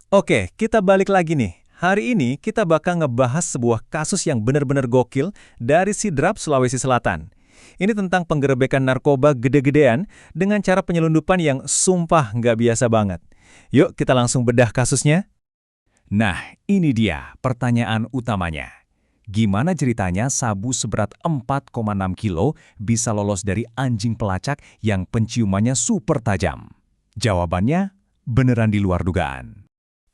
Oke, kita balik lagi nih. Hari ini kita bakal ngebahas sebuah kasus yang benar-benar gokil dari Sidrap, Sulawesi Selatan. Ini tentang penggerebekan narkoba gede-gedean dengan cara penyelundupan yang sumpah nggak biasa banget. Yuk kita langsung bedah kasusnya. Nah, ini dia pertanyaan utamanya. Gimana ceritanya sabu seberat 4,6 kilo bisa lolos dari anjing pelacak yang penciumannya super tajam? Jawabannya, beneran di luar dugaan.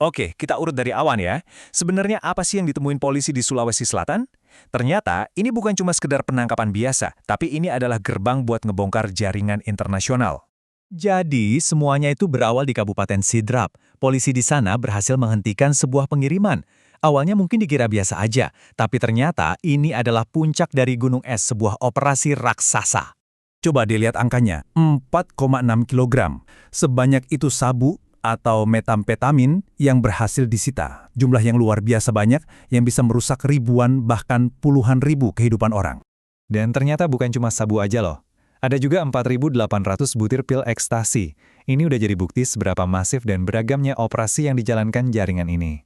Oke, kita urut dari awan ya. Sebenarnya apa sih yang ditemuin polisi di Sulawesi Selatan? Ternyata ini bukan cuma sekedar penangkapan biasa, tapi ini adalah gerbang buat ngebongkar jaringan internasional. Jadi, semuanya itu berawal di Kabupaten Sidrap. Polisi di sana berhasil menghentikan sebuah pengiriman. Awalnya mungkin dikira biasa aja, tapi ternyata ini adalah puncak dari gunung es sebuah operasi raksasa. Coba dilihat angkanya, 4,6 kilogram. Sebanyak itu sabu atau metamfetamin yang berhasil disita. Jumlah yang luar biasa banyak yang bisa merusak ribuan bahkan puluhan ribu kehidupan orang. Dan ternyata bukan cuma sabu aja loh. Ada juga 4.800 butir pil ekstasi. Ini udah jadi bukti seberapa masif dan beragamnya operasi yang dijalankan jaringan ini.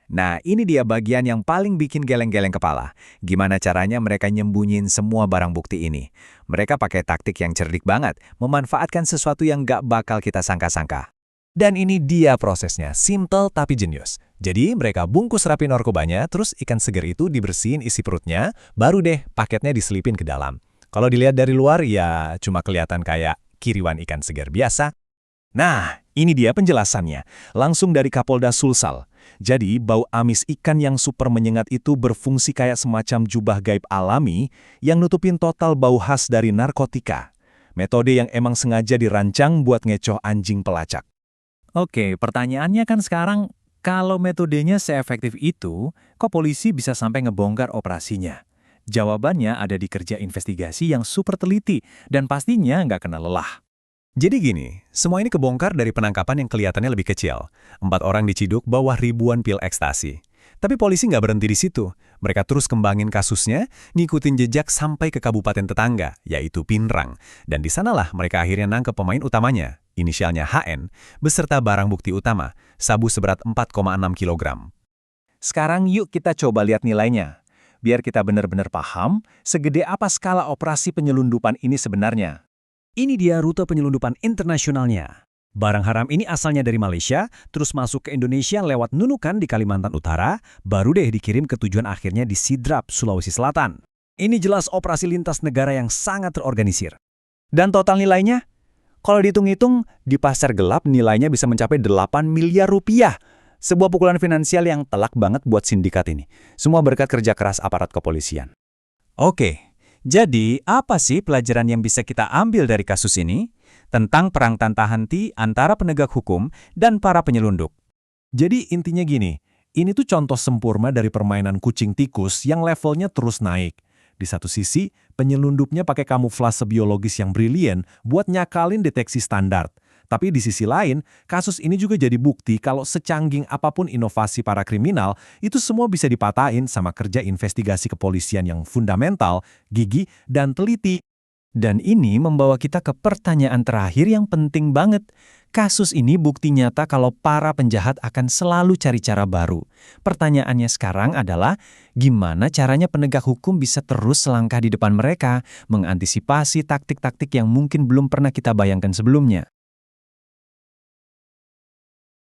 Nah, ini dia bagian yang paling bikin geleng-geleng kepala. Gimana caranya mereka nyembunyiin semua barang bukti ini? Mereka pakai taktik yang cerdik banget, memanfaatkan sesuatu yang gak bakal kita sangka-sangka. Dan ini dia prosesnya, simple tapi jenius. Jadi mereka bungkus rapi narkobanya, terus ikan seger itu dibersihin isi perutnya, baru deh paketnya diselipin ke dalam. Kalau dilihat dari luar, ya cuma kelihatan kayak kiriwan ikan segar biasa. Nah, ini dia penjelasannya, langsung dari Kapolda Sulsel. Jadi, bau amis ikan yang super menyengat itu berfungsi kayak semacam jubah gaib alami yang nutupin total bau khas dari narkotika. Metode yang emang sengaja dirancang buat ngecoh anjing pelacak. Oke, pertanyaannya kan sekarang, kalau metodenya seefektif itu, kok polisi bisa sampai ngebongkar operasinya? Jawabannya ada di kerja investigasi yang super teliti dan pastinya nggak kena lelah. Jadi gini, semua ini kebongkar dari penangkapan yang kelihatannya lebih kecil. 4 orang diciduk bawah ribuan pil ekstasi. Tapi polisi nggak berhenti di situ. Mereka terus kembangin kasusnya, ngikutin jejak sampai ke kabupaten tetangga, yaitu Pinrang. Dan di sanalah mereka akhirnya nangkep pemain utamanya, inisialnya HN, beserta barang bukti utama, sabu seberat 4,6 kilogram. Sekarang yuk kita coba lihat nilainya. Biar kita benar-benar paham segede apa skala operasi penyelundupan ini sebenarnya. Ini dia rute penyelundupan internasionalnya. Barang haram ini asalnya dari Malaysia, terus masuk ke Indonesia lewat Nunukan di Kalimantan Utara, baru deh dikirim ke tujuan akhirnya di Sidrap, Sulawesi Selatan. Ini jelas operasi lintas negara yang sangat terorganisir. Dan total nilainya? Kalau dihitung-hitung, di pasar gelap nilainya bisa mencapai 8 miliar rupiah. Sebuah pukulan finansial yang telak banget buat sindikat ini. Semua berkat kerja keras aparat kepolisian. Oke. Jadi, apa sih pelajaran yang bisa kita ambil dari kasus ini? Tentang perang tantah-henti antara penegak hukum dan para penyelundup. Jadi intinya gini, ini tuh contoh sempurna dari permainan kucing tikus yang levelnya terus naik. Di satu sisi, penyelundupnya pakai kamuflase biologis yang brilian buat nyakalin deteksi standar. Tapi di sisi lain, kasus ini juga jadi bukti kalau secanggih apapun inovasi para kriminal, itu semua bisa dipatahin sama kerja investigasi kepolisian yang fundamental, gigih, dan teliti. Dan ini membawa kita ke pertanyaan terakhir yang penting banget. Kasus ini bukti nyata kalau para penjahat akan selalu cari cara baru. Pertanyaannya sekarang adalah, gimana caranya penegak hukum bisa terus selangkah di depan mereka, mengantisipasi taktik-taktik yang mungkin belum pernah kita bayangkan sebelumnya?